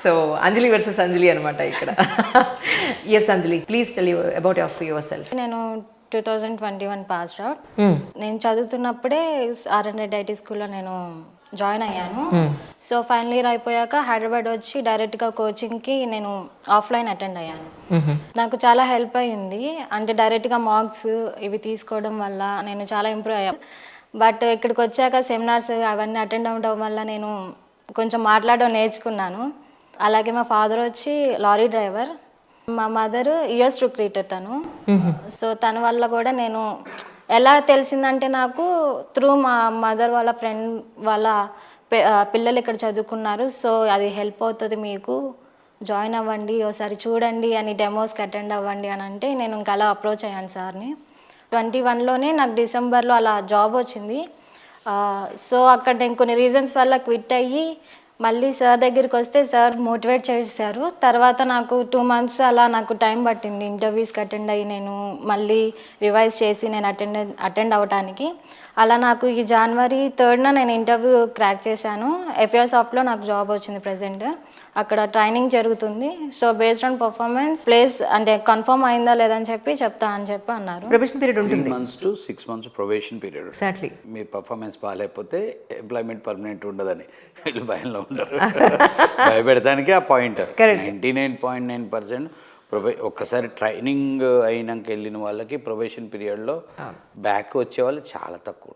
So అంజలి versus Anjali అనమాట ఇక్కడ. Yes Anjali, please tell you about yourself. నేను 2021 పాస్డ్ అవుట్. నేను చదువుతున్నప్పుడే R&D IT స్కూల్లో నేను జాయిన్ అయ్యాను. సో ఫైనల్ ఇయర్ అయిపోయాక హైదరాబాద్ వచ్చి డైరెక్ట్గా కోచింగ్కి నేను ఆఫ్లైన్ అటెండ్ అయ్యాను. నాకు చాలా హెల్ప్ అయ్యింది. అంటే డైరెక్ట్గా మార్క్స్ ఇవి తీసుకోవడం వల్ల నేను చాలా ఇంప్రూవ్ అయ్యాను. బట్ ఇక్కడికి వచ్చాక సెమినార్స్ అవన్నీ అటెండ్ అవ్వడం వల్ల నేను కొంచెం మాట్లాడడం నేర్చుకున్నాను. అలాగే మా ఫాదర్ వచ్చి లారీ డ్రైవర్, మా మదర్ యుఎస్ రిక్రూటర్ తను. సో తన వల్ల కూడా నేను ఎలా తెలిసిందంటే నాకు త్రూ మా మదర్ వాళ్ళ ఫ్రెండ్ వాళ్ళ పిల్లలు ఇక్కడ చదువుకున్నారు, సో అది హెల్ప్ అవుతుంది మీకు, జాయిన్ అవ్వండి ఒకసారి చూడండి అని, డెమోస్కి అటెండ్ అవ్వండి అని అంటే నేను ఇంకా అలా అప్రోచ్ అయ్యాను సార్ని. 21లోనే నాకు డిసెంబర్లో అలా జాబ్ వచ్చింది. సో అక్కడ నేను కొన్ని రీజన్స్ వల్ల క్విట్ అయ్యి మళ్ళీ సార్ దగ్గరికి వస్తే సార్ మోటివేట్ చేశారు. తర్వాత నాకు 2 months అలా నాకు టైం పట్టింది ఇంటర్వ్యూస్కి అటెండ్ అయ్యి నేను మళ్ళీ రివైజ్ చేసి నేను అటెండ్ అవ్వడానికి. అలా నాకు ఈ January 3rd నేను ఇంటర్వ్యూ క్రాక్ చేశాను. FASoftలో నాకు జాబ్ వచ్చింది ప్రజెంట్. అక్కడ ట్రైనింగ్ జరుగుతుంది. So based on performance place అంటే కన్ఫర్మ్ అయిందా లేదని చెప్పి చెప్తా అని చెప్పి అన్నారు. ప్రొబేషన్ పీరియడ్ ఉంటుంది, 3 months to 6 months probation period. Exactly. Me performance బాగాలేకపోతే ఎంప్లాయ్మెంట్ పర్మనెంట్ ఉండదని వీళ్ళు భయంలో ఉంటారు. భయపెడతానికి ఆ పాయింట్ 99.9% ఒక్కసారి ట్రైనింగ్ అయినాక వెళ్ళిన వాళ్ళకి ప్రొబేషన్ పీరియడ్లో బ్యాక్ వచ్చే వాళ్ళు చాలా తక్కువ.